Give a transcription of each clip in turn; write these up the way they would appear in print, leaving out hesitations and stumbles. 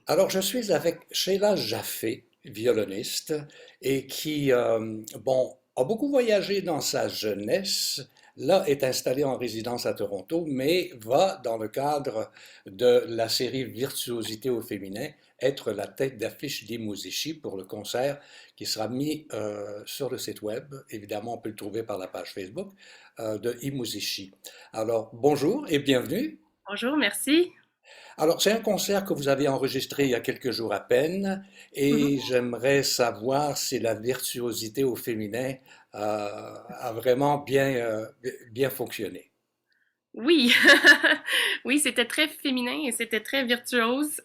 Alors, je suis avec Sheila Jaffé, violoniste, et qui, bon, a beaucoup voyagé dans sa jeunesse, là est installée en résidence à Toronto, mais va, dans le cadre de la série Virtuosité au féminin, être la tête d'affiche d'Imuzishi pour le concert qui sera mis sur le site web. Évidemment, on peut le trouver par la page Facebook de Imuzishi. Alors, bonjour et bienvenue. Bonjour, merci. Alors, c'est un concert que vous avez enregistré il y a quelques jours à peine, Mhm. et j'aimerais savoir si la virtuosité au féminin a vraiment bien fonctionné. Oui, oui, c'était très féminin et c'était très virtuose.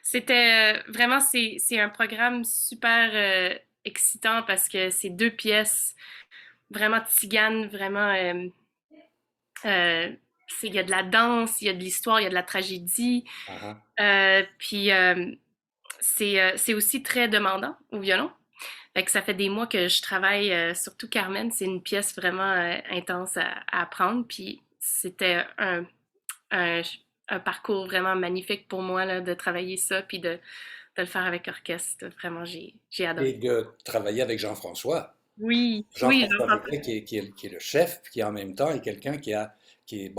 C'était vraiment, c'est un programme super excitant parce que c'est deux pièces vraiment tziganes, vraiment, euh, il y a de la danse, il y a de l'histoire, il y a de la tragédie. Ah, ah. Puis c'est aussi très demandant au violon. Fait que ça fait des mois que je travaille, surtout Carmen, c'est une pièce vraiment intense à apprendre. Puis c'était un, un parcours vraiment magnifique pour moi là, de travailler ça, puis de le faire avec orchestre. Vraiment, j'ai Et adoré. de travailler avec Jean-François. Oui, oui, Jean-François Jean-François. Riquet, qui est le chef, qui en même temps est quelqu'un qui est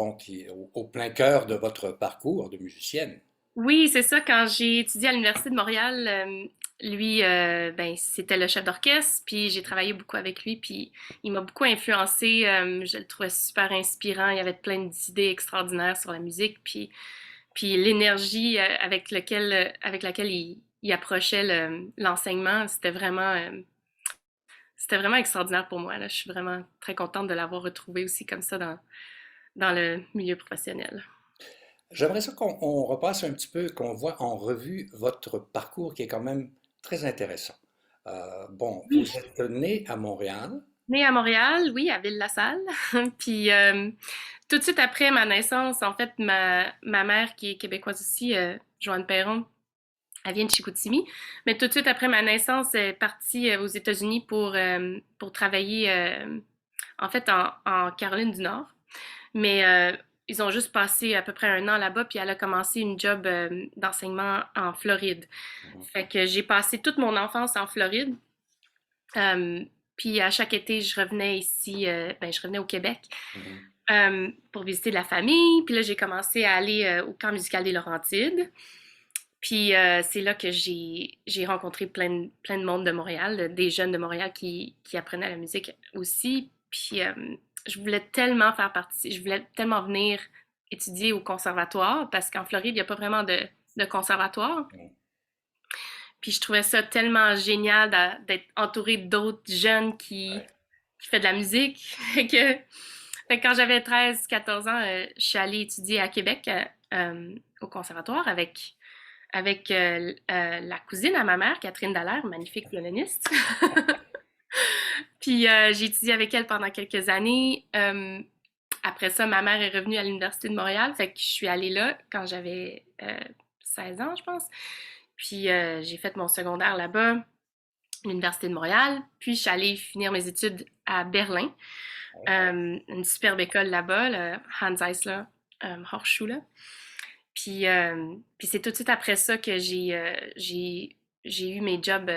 au plein cœur de votre parcours de musicienne. Oui, c'est ça. Quand j'ai étudié à l'Université de Montréal, lui, ben, c'était le chef d'orchestre, puis j'ai travaillé beaucoup avec lui, puis il m'a beaucoup influencé. Je le trouvais super inspirant. Il y avait plein d'idées extraordinaires sur la musique, puis l'énergie avec laquelle il approchait l'enseignement, c'était vraiment extraordinaire pour moi, là. Je suis vraiment très contente de l'avoir retrouvé aussi comme ça dans le milieu professionnel. J'aimerais ça qu'on repasse un petit peu, qu'on voit en revue votre parcours qui est quand même très intéressant. Bon, vous Oui. êtes né à Montréal. Née à Montréal, oui, à Ville-la-Salle. Puis tout de suite après ma naissance, en fait, ma mère, qui est québécoise aussi, Joanne Perron, elle vient de Chicoutimi. Mais tout de suite après ma naissance, elle est partie aux États-Unis pour travailler, en fait, en Caroline du Nord. Mais ils ont juste passé à peu près un an là-bas, puis elle a commencé une job d'enseignement en Floride. Mhm, Fait que j'ai passé toute mon enfance en Floride. Euh, Puis à chaque été, je revenais ici, ben, je revenais au Québec mhm. pour visiter la famille. Puis là, j'ai commencé à aller au camp musical des Laurentides. Puis c'est là que j'ai rencontré plein de monde de Montréal, des jeunes de Montréal qui apprenaient la musique aussi. Puis je voulais tellement faire partie, je voulais tellement venir étudier au conservatoire parce qu'en Floride, il n'y a pas vraiment de conservatoire. Puis je trouvais ça tellement génial d'être entourée d'autres jeunes Ouais. qui font de la musique. Fait que quand j'avais 13 14 ans, je suis allée étudier à Québec au conservatoire avec la cousine à ma mère, Catherine Dallaire, magnifique violoniste. Puis j'ai étudié avec elle pendant quelques années. Après ça, ma mère est revenue à l'Université de Montréal, fait que je suis allée là quand j'avais 16 ans, je pense. Puis j'ai fait mon secondaire là-bas, à l'Université de Montréal. Puis je suis allée finir mes études à Berlin, une superbe école là-bas, le Hans Eisler Hochschule. Puis c'est tout de suite après ça que j'ai eu mes jobs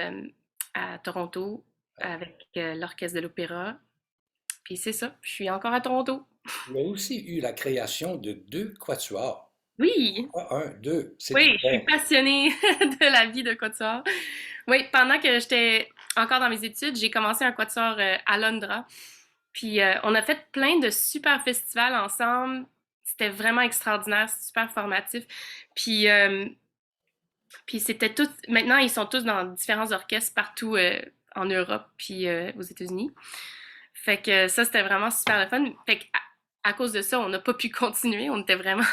à Toronto avec l'Orchestre de l'Opéra. Puis c'est ça, je suis encore à Toronto. Il y a aussi eu la création de deux quatuors. Oui, Pas un, deux. C'est oui, je suis très. passionnée de la vie de quatuor. Oui, pendant que j'étais encore dans mes études, j'ai commencé un quatuor à Londra. Puis on a fait plein de super festivals ensemble. C'était vraiment extraordinaire, super formatif. Puis Puis c'était tous, maintenant ils sont tous dans différents orchestres partout en Europe puis aux États-Unis. Fait que ça c'était vraiment super le fun. Fait que à cause de ça, on n'a pas pu continuer. On était vraiment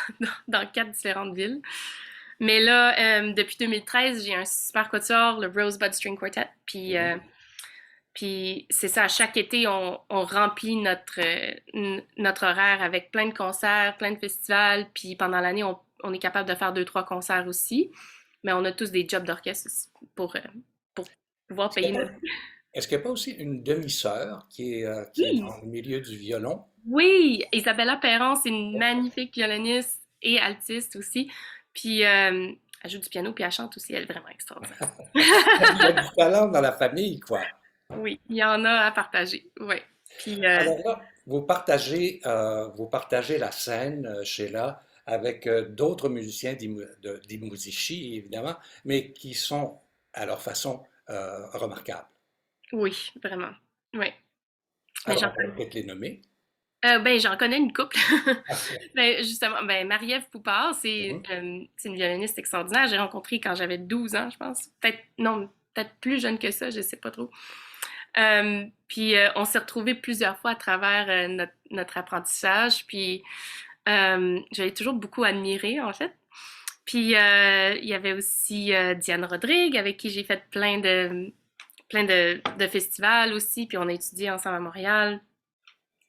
dans quatre différentes villes. Mais là, depuis 2013, j'ai un super quatuor, le Rosebud String Quartet. Mhm. Puis c'est ça, à chaque été, on remplit notre horaire avec plein de concerts, plein de festivals. Puis pendant l'année, on est capable de faire deux, trois concerts aussi. Mais on a tous des jobs d'orchestre aussi pour pouvoir Est-ce qu'il payer n'y a nos... pas, est-ce qu'il y a pas aussi une demi-sœur qui est Oui, dans le milieu du violon? oui, Isabella Perron, c'est une magnifique violoniste et altiste aussi. Puis elle joue du piano, puis elle chante aussi. Elle est vraiment extraordinaire. Il y a du talent dans la famille, quoi. Oui, il y en a à partager. Oui. Puis Alors là, vous partagez la scène, Sheila, avec d'autres musiciens d'Imouzichi, évidemment, mais qui sont, à leur façon, remarquables. oui, vraiment. Oui. Mais Alors, on va peut-être les nommer. ben, j'en connais une couple. Ben, justement, ben, Marie-Ève Poupard, Mhm. c'est une violoniste extraordinaire. J'ai rencontré quand j'avais 12 ans, je pense. Peut-être, non, peut-être plus jeune que ça, je sais pas trop. Puis on s'est retrouvés plusieurs fois à travers notre apprentissage. Puis j'avais toujours beaucoup admiré, en fait. Puis il y avait aussi Diane Rodrigue, avec qui j'ai fait plein de festivals aussi. Puis on a étudié ensemble à Montréal.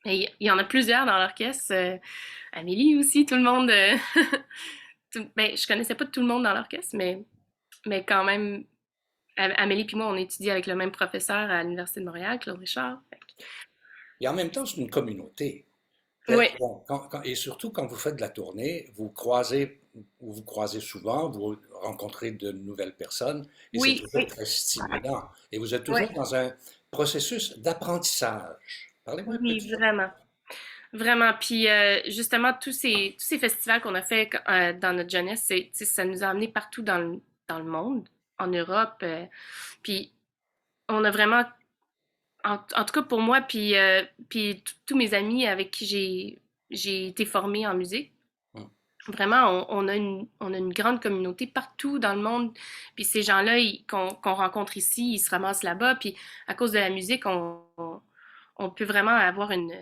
Et il y en a plusieurs dans l'orchestre. Amélie aussi, tout le monde. Ben, je connaissais pas tout le monde dans l'orchestre, mais quand même, Amélie puis moi, on étudie avec le même professeur à l'Université de Montréal, Claude Richard. Et en même temps, c'est une communauté. Oui, Bon, et surtout quand vous faites de la tournée, vous croisez souvent, vous rencontrez de nouvelles personnes, et c'est oui, toujours oui, très stimulant. Et vous êtes oui, toujours dans un processus d'apprentissage. Parlez-moi un peu de oui, ça. vraiment. Vraiment. Puis justement, tous ces festivals qu'on a fait dans notre jeunesse, ça nous a amenés partout dans le monde, en Europe. Puis on a vraiment, en tout cas pour moi, puis tous mes amis avec qui j'ai été formée en musique, Hum. vraiment, on a une grande communauté partout dans le monde. Puis ces gens-là qu'on rencontre ici, ils se ramassent là-bas. Puis à cause de la musique, on peut vraiment avoir une,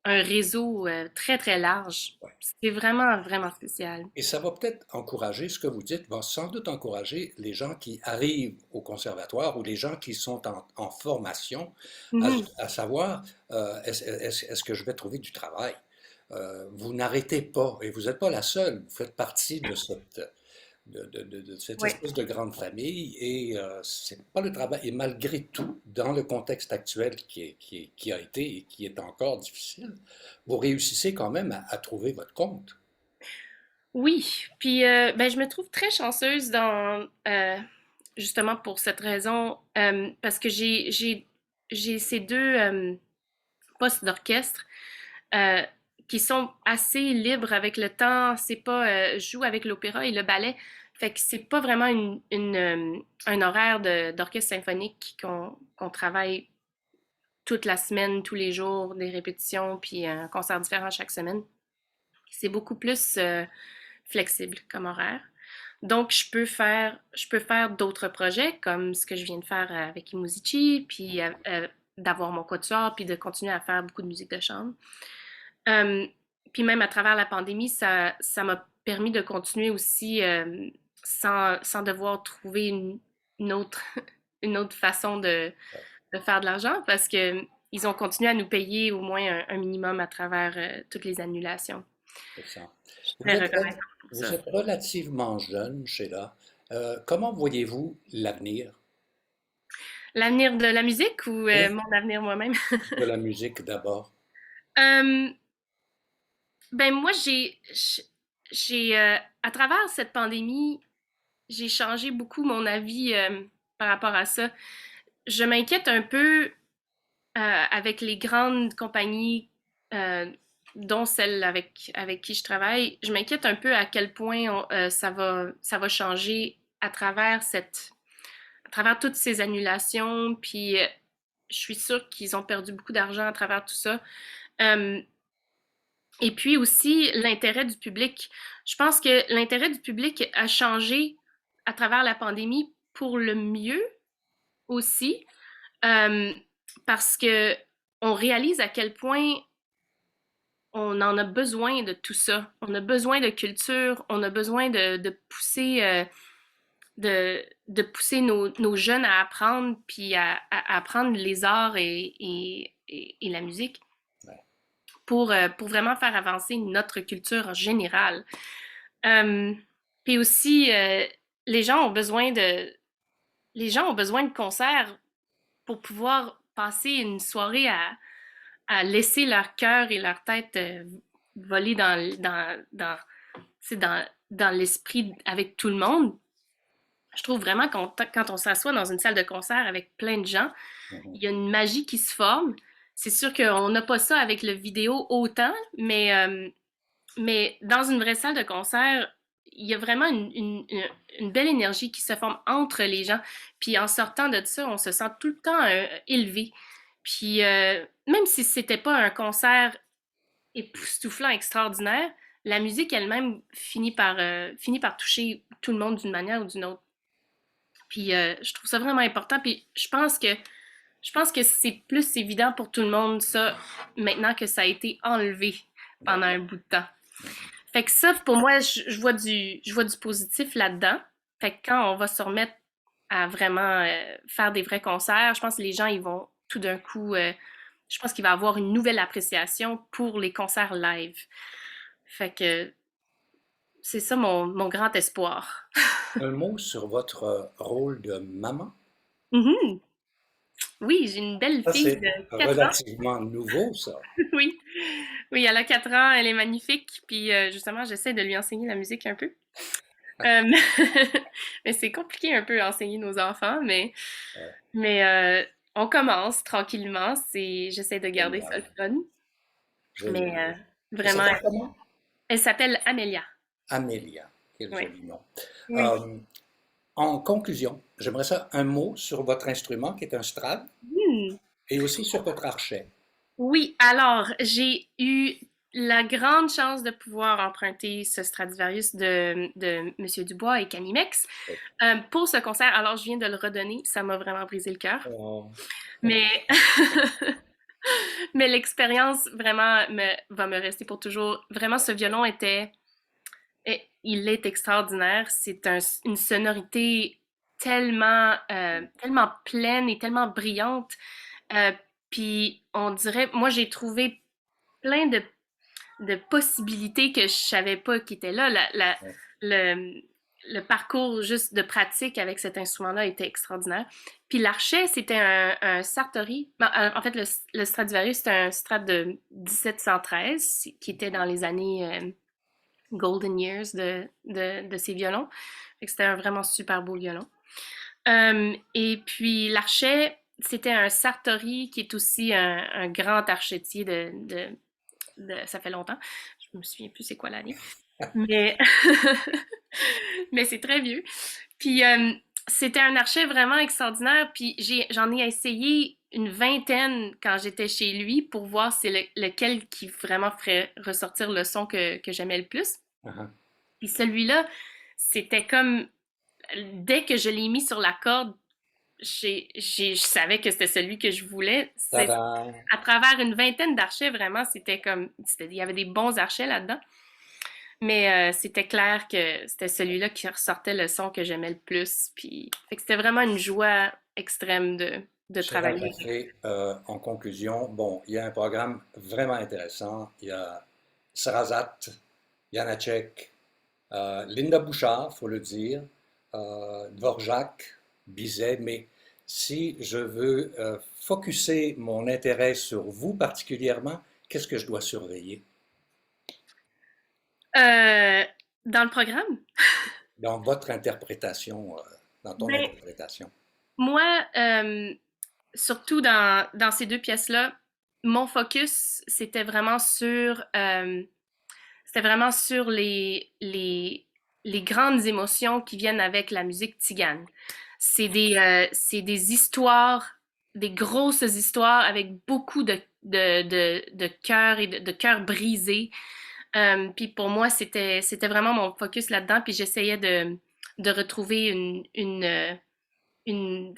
un réseau très, très large. Ouais. C'est vraiment, vraiment spécial. Et ça va peut-être encourager, ce que vous dites, va sans doute encourager les gens qui arrivent au conservatoire ou les gens qui sont en formation à, Mhm. à savoir, est-ce que je vais trouver du travail? Vous n'arrêtez pas, et vous n'êtes pas la seule, vous faites partie de cette Oui, espèce de grande famille, et c'est pas le travail, et malgré tout, dans le contexte actuel qui a été et qui est encore difficile, vous réussissez quand même à trouver votre compte. oui. Puis, ben, je me trouve très chanceuse justement pour cette raison, parce que j'ai ces deux postes d'orchestre euh, qui sont assez libres avec le temps. C'est pas, je joue avec l'opéra et le ballet, fait que c'est pas vraiment un horaire d'orchestre symphonique qu'on travaille toute la semaine, tous les jours, des répétitions, puis un concert différent chaque semaine. C'est beaucoup plus flexible comme horaire. Donc, je peux faire d'autres projets, comme ce que je viens de faire avec Imuzici, puis d'avoir mon quatuor, puis de continuer à faire beaucoup de musique de chambre. Euh, Puis même à travers la pandémie, ça m'a permis de continuer aussi sans devoir trouver une autre, une autre façon de faire de l'argent parce que ils ont continué à nous payer au moins un minimum à travers toutes les annulations. C'est ça. Je suis Vous très êtes, reconnaissante pour vous ça. êtes relativement jeune, Sheila. Comment voyez-vous l'avenir L'avenir de la musique ou oui, mon avenir moi-même? de la musique d'abord? Euh, ben moi, à travers cette pandémie, j'ai changé beaucoup mon avis par rapport à ça. Je m'inquiète un peu avec les grandes compagnies, euh, dont celle avec qui je travaille. Je m'inquiète un peu à quel point ça va changer à travers toutes ces annulations. Puis je suis sûre qu'ils ont perdu beaucoup d'argent à travers tout ça. Euh, et puis aussi l'intérêt du public. Je pense que l'intérêt du public a changé à travers la pandémie pour le mieux aussi, euh, parce que on réalise à quel point on en a besoin de tout ça. On a besoin de culture, on a besoin de pousser nos jeunes à apprendre, puis à apprendre les arts et la musique pour vraiment faire avancer notre culture en général. Euh, Puis aussi, les gens ont besoin de, les gens ont besoin de concerts pour pouvoir passer une soirée à laisser leur cœur et leur tête voler tu sais, dans l'esprit avec tout le monde. Je trouve vraiment quand on s'assoit dans une salle de concert avec plein de gens, Mhm. il y a une magie qui se forme. C'est sûr qu'on n'a pas ça avec le vidéo autant, mais dans une vraie salle de concert, il y a vraiment une belle énergie qui se forme entre les gens. Puis en sortant de ça, on se sent tout le temps élevé. Puis même si c'était pas un concert époustouflant, extraordinaire, la musique elle-même finit par toucher tout le monde d'une manière ou d'une autre. Puis je trouve ça vraiment important. Puis je pense que c'est plus évident pour tout le monde ça maintenant que ça a été enlevé pendant un D'accord. bout de temps. Mhm. Fait que ça, pour moi, je vois du positif là-dedans. Fait que quand on va se remettre à vraiment faire des vrais concerts, je pense que les gens, ils vont tout d'un coup, je pense qu'il va y avoir une nouvelle appréciation pour les concerts live. Fait que c'est ça mon grand espoir. Un mot sur votre rôle de maman. Mhm. Oui, j'ai une belle Ça, fille c'est de 4 ans. relativement nouveau, ça. Oui. Oui, elle a 4 ans, elle est magnifique. Puis justement, j'essaie de lui enseigner la musique un peu. Euh, mais c'est compliqué un peu enseigner nos enfants, Ouais, mais on commence tranquillement. J'essaie de garder ça le génial, fun. Mais génial. Elle vraiment, s'appelle comment? elle s'appelle Amelia. Amélia. Quel Oui. joli nom. Oui. Euh, En conclusion, j'aimerais ça un mot sur votre instrument qui est un strad Hmm. et aussi sur votre archet. Oui, alors, j'ai eu la grande chance de pouvoir emprunter ce Stradivarius de Monsieur Dubois et Camille Mex pour ce concert. Alors, je viens de le redonner. Ça m'a vraiment brisé le cœur. Oh, Mais Mais l'expérience va me rester pour toujours. Vraiment, ce violon il est extraordinaire. Une sonorité tellement pleine et tellement brillante. Euh, Puis on dirait, moi j'ai trouvé plein de possibilités que je savais pas qui étaient là. Le, le parcours juste de pratique avec cet instrument-là était extraordinaire. Puis l'archet, c'était un Sartori. Ben, en fait, le Stradivarius, c'était un Strat de 1713 qui était dans les années Golden Years de ces violons. Fait que c'était un vraiment super beau violon. Et puis l'archet, c'était un Sartori qui est aussi un grand archetier ça fait longtemps. Je me souviens plus c'est quoi l'année. Mais, mais c'est très vieux. Puis c'était un archet vraiment extraordinaire. Puis j'en ai essayé une vingtaine quand j'étais chez lui pour voir c'est lequel qui vraiment ferait ressortir le son que j'aimais le plus. uh-huh. Puis celui-là, c'était comme dès que je l'ai mis sur la corde, je savais que c'était celui que je voulais. Tada! À travers une vingtaine d'archets, vraiment, il y avait des bons archets là-dedans. Mais c'était clair que c'était celui-là qui ressortait le son que j'aimais le plus. Puis, fait que c'était vraiment une joie extrême de Cher travailler avec. Agafé, en conclusion, bon, il y a un programme vraiment intéressant. Il y a Sarazat, Janacek, Linda Bouchard, faut le dire, Dvorak, Bizet, mais si je veux focuser mon intérêt sur vous particulièrement, qu'est-ce que je dois surveiller Euh, Dans le programme, dans votre interprétation, dans ton ben, interprétation? moi, surtout dans ces deux pièces-là, mon focus, c'était vraiment sur les grandes émotions qui viennent avec la musique tzigane. C'est des histoires, des grosses histoires avec beaucoup de cœur et de cœur brisé. Puis pour moi, c'était vraiment mon focus là-dedans. Puis j'essayais de retrouver une, une,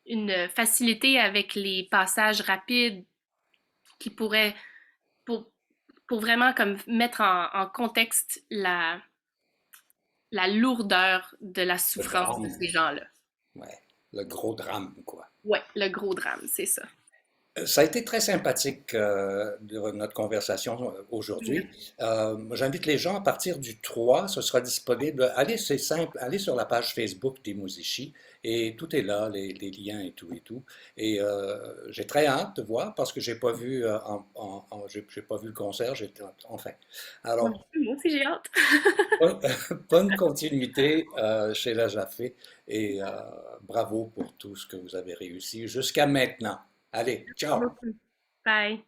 une facilité avec les passages rapides qui pourraient, pour, pour vraiment comme mettre en contexte la lourdeur de la Le souffrance de drame, ces gens-là. ouais, le gros drame, quoi. Ouais, le gros drame, c'est ça. Ça a été très sympathique de notre conversation aujourd'hui. J'invite les gens à partir du 3, ce sera disponible. Allez, c'est simple, allez sur la page Facebook des Musici et tout est là, les liens et tout et tout. Et j'ai très hâte de voir parce que j'ai pas vu, j'ai pas vu le concert, enfin. Alors, Moi aussi, j'ai hâte. bonne, bonne continuité chez la Jaffé et bravo pour tout ce que vous avez réussi jusqu'à maintenant. Allez, Merci ciao! beaucoup. Bye.